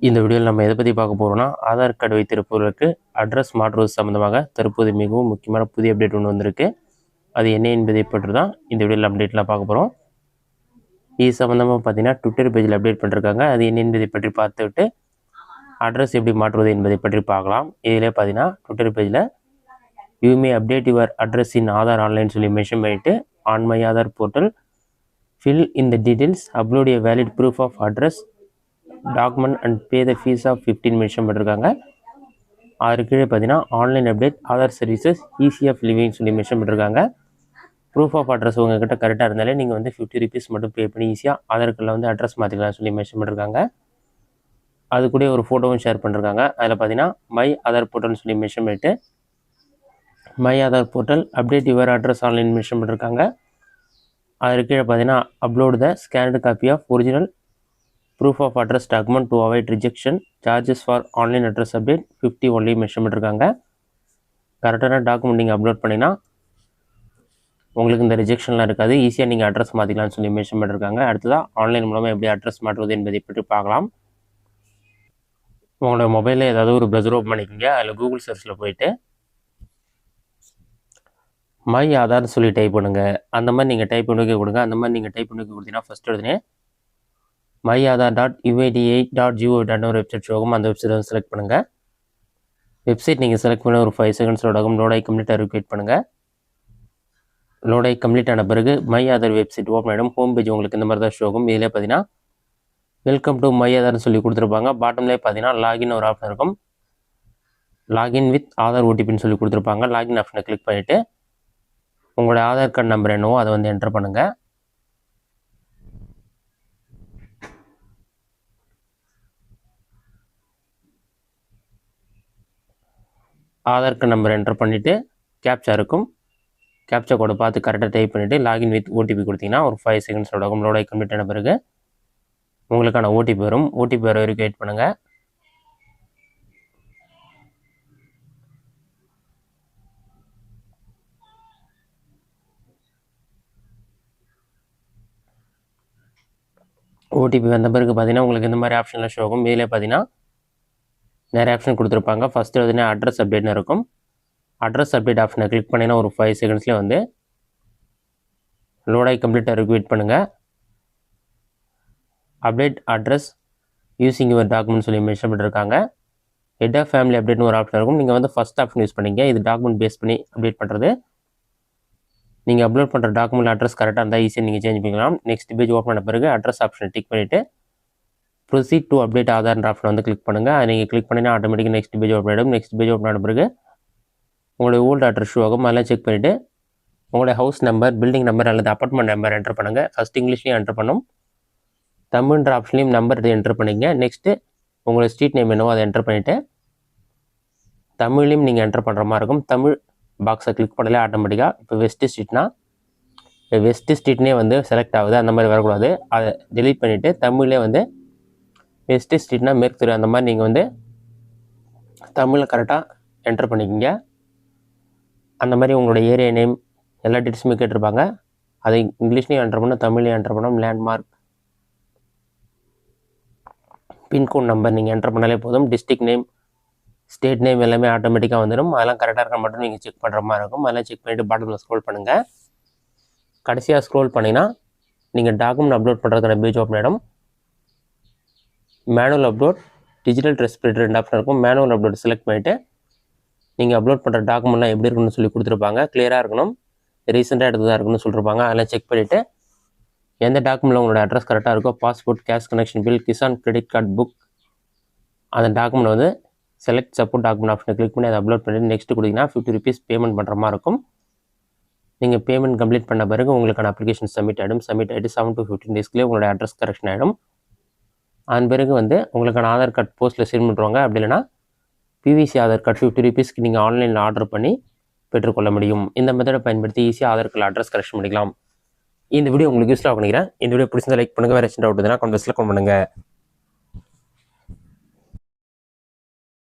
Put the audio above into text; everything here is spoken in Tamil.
இந்த வீடியோவில் நம்ம எதை பற்றி பார்க்க போகிறோம்னா, ஆதார் கார்டு வைத்திருப்பவர்களுக்கு அட்ரஸ் மாற்றுவது சம்மந்தமாக தற்போது மிகவும் முக்கியமான புதிய அப்டேட் ஒன்று வந்திருக்கு. அது என்ன என்பதை பற்றி தான் இந்த வீடியோவில் அப்டேட்லாம் பார்க்க போகிறோம். இது சம்மந்தமாக பார்த்தீங்கன்னா ட்விட்டர் பேஜில் அப்டேட் பண்ணிருக்காங்க. அது என்ன என்பதை பற்றி பார்த்துவிட்டு அட்ரஸ் எப்படி மாற்றுவது என்பதை பற்றி பார்க்கலாம். இதில் பார்த்தீங்கன்னா ட்விட்டர் பேஜில் you may update your address in Aadhaar online சொல்லி மென்ஷன் பண்ணிவிட்டு on my Aadhaar portal fill in the details upload a valid proof of address document and pay the fees of 15 mention பண்ணிருக்காங்க. அதுக்கு கீழே பார்த்தீங்கன்னா online update Aadhaar services ease of living சொல்லி மென்ஷன் பண்ணிருக்காங்க. ப்ரூஃப் ஆஃப் அட்ரஸ் உங்ககிட்ட கரெக்டாக இருந்தாலே நீங்கள் வந்து 50 rupees மட்டும் பே பண்ணி ஈஸியாக ஆதார் கார்டில் வந்து அட்ரஸ் மாற்றிக்கலாம் சொல்லி மென்ஷன் பண்ணிருக்காங்க. அது கூட ஒரு ஃபோட்டோவும் ஷேர் பண்ணிருக்காங்க. அதில் பார்த்தீங்கன்னா மை ஆதார் போர்ட்டல்னு சொல்லி மென்ஷன் பண்ணிட்டு my Aadhaar portal update your address online mention பண்ணிருக்காங்க. அதுக்கு கீழே பார்த்தீங்கன்னா upload the scanned copy of original proof of address document to avoid rejection charges for online address update 50 only mention பண்ணிருக்காங்க. கரெக்டான டாக்குமெண்ட் நீங்கள் அப்லோட் பண்ணினா உங்களுக்கு இந்த ரிஜெக்ஷன்லாம் இருக்காது, ஈஸியாக நீங்கள் அட்ரஸ் மாற்றிக்கலாம்னு சொல்லி மென்ஷன் பண்ணிருக்காங்க. அடுத்ததாக ஆன்லைன் மூலமாக எப்படி அட்ரஸ் மாற்றுவது என்பதை பற்றி பார்க்கலாம். உங்களோட மொபைலில் ஏதாவது ஒரு ப்ரௌசர் ஓப்பன் பண்ணிக்கோங்க. அதில் கூகுள் சர்ச்சில் போயிட்டு மை ஆதார்னு சொல்லி டைப் பண்ணுங்கள். அந்த மாதிரி நீங்கள் டைப் பண்ணி கொடுங்க. அந்த மாதிரி நீங்கள் டைப் பண்ணி கொடுத்தீங்கன்னா ஃபஸ்ட் உடனே myAadhar.uid8.gov.in ஒரு வெப்சைட் ஷோகும். அந்த வெப்சைட் வந்து செலக்ட் பண்ணுங்கள். வெப்சைட் நீங்கள் செலக்ட் பண்ண ஒரு 5 seconds ஆகும். லோட் ஆகி கம்ப்ளீட்டாக வெயிட் பண்ணுங்கள். லோட் ஆகி கம்ப்ளீட் ஆன பிறகு மை ஆதார் வெப்சைட் ஓப்பன் ஆகிடும். ஹோம் பேஜ் உங்களுக்கு இந்த மாதிரி தான் ஷோகும். இதில் பார்த்தீங்கன்னா வெல்கம் டு மை ஆதார்னு சொல்லி கொடுத்துருப்பாங்க. பாட்டம்லேயே பார்த்தீங்கன்னா லாகின் ஒரு ஆப்ஷன் இருக்கும். லாகின் வித் ஆதார் ஓடிபின்னு சொல்லி கொடுத்துருப்பாங்க. லாகின் ஆப்ஷனை கிளிக் பண்ணிவிட்டு உங்களோட ஆதார் கார்டு நம்பர் என்னவோ அதை வந்து என்டர் பண்ணுங்கள். ஆதார் கார்டு நம்பர் என்டர் பண்ணிவிட்டு கேப்சா இருக்கும். கேப்சா கோடை பார்த்து கரெக்டாக டைப் பண்ணிவிட்டு லாகின் வித் ஓடிபி கொடுத்தீங்கன்னா ஒரு 5 seconds ஆகும். லோட் ஆகி கம்ப்ளீட் ஆன பிறகு உங்களுக்கான ஓடிபி வரும். ஓடிபி வர வரைக்கும் வெயிட் பண்ணுங்கள். ஓடிபி வந்த பிறகு பார்த்தீங்கன்னா உங்களுக்கு இந்த மாதிரி ஆப்ஷன்லாம் ஷோ ஆகும். இதில் பார்த்தீங்கன்னா நிறைய ஆப்ஷன் கொடுத்துருப்பாங்க. ஃபஸ்ட்டு பார்த்தீங்கன்னா அட்ரஸ் அப்டேட்னு இருக்கும். அட்ரஸ் அப்டேட் ஆப்ஷனை கிளிக் பண்ணிங்கன்னா ஒரு 5 secondsலேயே வந்து லோட் ஆகி கம்ப்ளீட்டாக வெயிட் பண்ணுங்கள். Update address using your document சொல்லி மென்ஷன் பண்ணிருக்காங்க. ஹெட் ஆஃப் ஃபேமிலி அப்டேட்னு ஒரு ஆப்ஷன் இருக்கும். நீங்கள் வந்து ஃபஸ்ட் ஆப்ஷன் யூஸ் பண்ணிங்க. இது டாக்குமெண்ட் பேஸ் பண்ணி அப்டேட் பண்ணுறது. நீங்கள் அப்லோட் பண்ணுற டாக்குமெண்ட் அட்ரஸ் கரெக்டாக இருந்தால் ஈஸியாக நீங்கள் சேஞ்ச் பண்ணிக்கலாம். நெக்ஸ்ட் பேஜ் ஓப்பன் பண்ண பிறகு அட்ரஸ் ஆப்ஷனை டிக் பண்ணிவிட்டு ப்ரொசீட் டு அப்டேட் ஆதார்ன்ற ஆப்ஷன் வந்து கிளிக் பண்ணுங்கள். அதை நீங்கள் கிளிக் பண்ணினா ஆட்டோமேட்டிக்காக நெக்ஸ்ட் பேஜ் ஓப்பன் ஆகிடும். நெக்ஸ்ட் பேஜ் ஓப்பன் ஆன பிறகு உங்களுடைய ஓல்டு அட்ரஸ் ஷோ ஆகும். அதெல்லாம் செக் பண்ணிவிட்டு உங்களுடைய ஹவுஸ் நம்பர், பில்டிங் நம்பர் அல்லது அப்பார்ட்மெண்ட் நம்பர் என்டர் பண்ணுங்கள். ஃபஸ்ட் இங்கிலீஷ்லேயும் என்டர் பண்ணும், தமிழ்ன்ற ஆப்ஷன்லேயும் நம்பர் என்டர் பண்ணிங்க. நெக்ஸ்ட்டு உங்களோட ஸ்ட்ரீட் நேம் என்னவோ அதை என்டர் பண்ணிவிட்டு தமிழ்லையும் நீங்கள் என்டர் பண்ணுற மாதிரி இருக்கும். தமிழ் பாக்ஸை கிளிக் பண்ணலே ஆட்டோமேட்டிக்காக இப்போ வெஸ்ட் ஸ்ட்ரீட்னா வெஸ்ட் ஸ்ட்ரீட்னே வந்து செலக்ட் ஆகுது. அந்த மாதிரி வரக்கூடாது. அதை டெலீட் பண்ணிவிட்டு தமிழ்லே வந்து வெஸ்ட் ஸ்ட்ரீட்னா மேற்கு தெரு அந்த மாதிரி நீங்கள் வந்து தமிழில் கரெக்டாக என்டர் பண்ணிக்கிங்க. அந்த மாதிரி உங்களோட ஏரியா நேம் எல்லா டீட்டெயில்ஸுமே கேட்டிருப்பாங்க. அதை இங்கிலீஷ்லேயும் என்டர் பண்ணணும், தமிழ்லையும் என்டர் பண்ணணும். லேண்ட்மார்க், பின்கோட் நம்பர் நீங்கள் என்டர் பண்ணாலே போதும். டிஸ்ட்ரிக்ட் நேம், ஸ்டேட் நேம் எல்லாமே ஆட்டோமேட்டிக்காக வந்துடும். அதெல்லாம் கரெக்டாக இருக்க மட்டும் நீங்கள் செக் பண்ணுற மாதிரி இருக்கும். அதெல்லாம் செக் பண்ணிவிட்டு பாட்டமில் ஸ்க்ரோல் பண்ணுங்கள். கடைசியாக ஸ்க்ரோல் பண்ணிங்கன்னா நீங்கள் டாக்குமெண்ட் அப்லோட் பண்ணுறதுக்கான பேஜ் ஓப்பன் ஆகிடும். Manual upload, digital respirator 2 option இருக்கும். மேனுவல் அப்லோட் செலக்ட் பண்ணிவிட்டு நீங்கள் அப்லோட் பண்ணுற டாக்குமெண்ட்லாம் எப்படி இருக்குன்னு சொல்லி கொடுத்துருப்பாங்க. கிளியராக இருக்கணும், ரீசெண்டாக எடுத்ததாக இருக்குன்னு சொல்லியிருப்பாங்க. அதெல்லாம் செக் பண்ணிவிட்டு எந்த டாக்குமெண்ட்டில் உங்களோட அட்ரஸ் கரெக்டாக இருக்கோ, passport, gas connection bill, Kisan credit card book, அந்த டாக்குமெண்ட் வந்து செலக்ட் சப்போர்ட் டாக்குமெண்ட் ஆப்ஷனை கிளிக் பண்ணி அதை அப்லோட் பண்ணிவிட்டு நெக்ஸ்ட் கொடுத்தீங்கன்னா 50 rupees பேமெண்ட் பண்ணுற மாதிரி இருக்கும். நீங்கள் பேமெண்ட் கம்ப்ளீட் பண்ண பிறகு உங்களுக்கான அப்ளிகேஷன் சப்மிட் ஆகிடும். சப்மிட் ஆகிட்டு 7 to 15 daysக்குள்ளே உங்களோட அட்ரஸ் கரெக்ஷன் ஆகிடும். அதன் பிறகு வந்து உங்களுக்கான ஆதார் கார்டு போஸ்ட்டில் சென்ட் பண்ணுவாங்க. அப்படி இல்லைனா பிவிசி ஆதார் கார்டு 50 rupeesக்கு நீங்கள் ஆன்லைனில் ஆர்டர் பண்ணி பெற்றுக்கொள்ள முடியும். இந்த மெத்தடை பயன்படுத்தி ஈஸியாக ஆதார் கார்டில் அட்ரஸ் கரெக்ஷன் பண்ணிக்கலாம். இந்த வீடியோ உங்களுக்கு யூஸ்ஃபுல்லாக பண்ணிக்கிறேன். இந்த வீடியோ பிடிச்சிருந்தா லைக் பண்ணுங்கள். வேறு டவுட் இருந்தால் கமெண்ட்ஸில் கமெண்ட் பண்ணுங்கள்.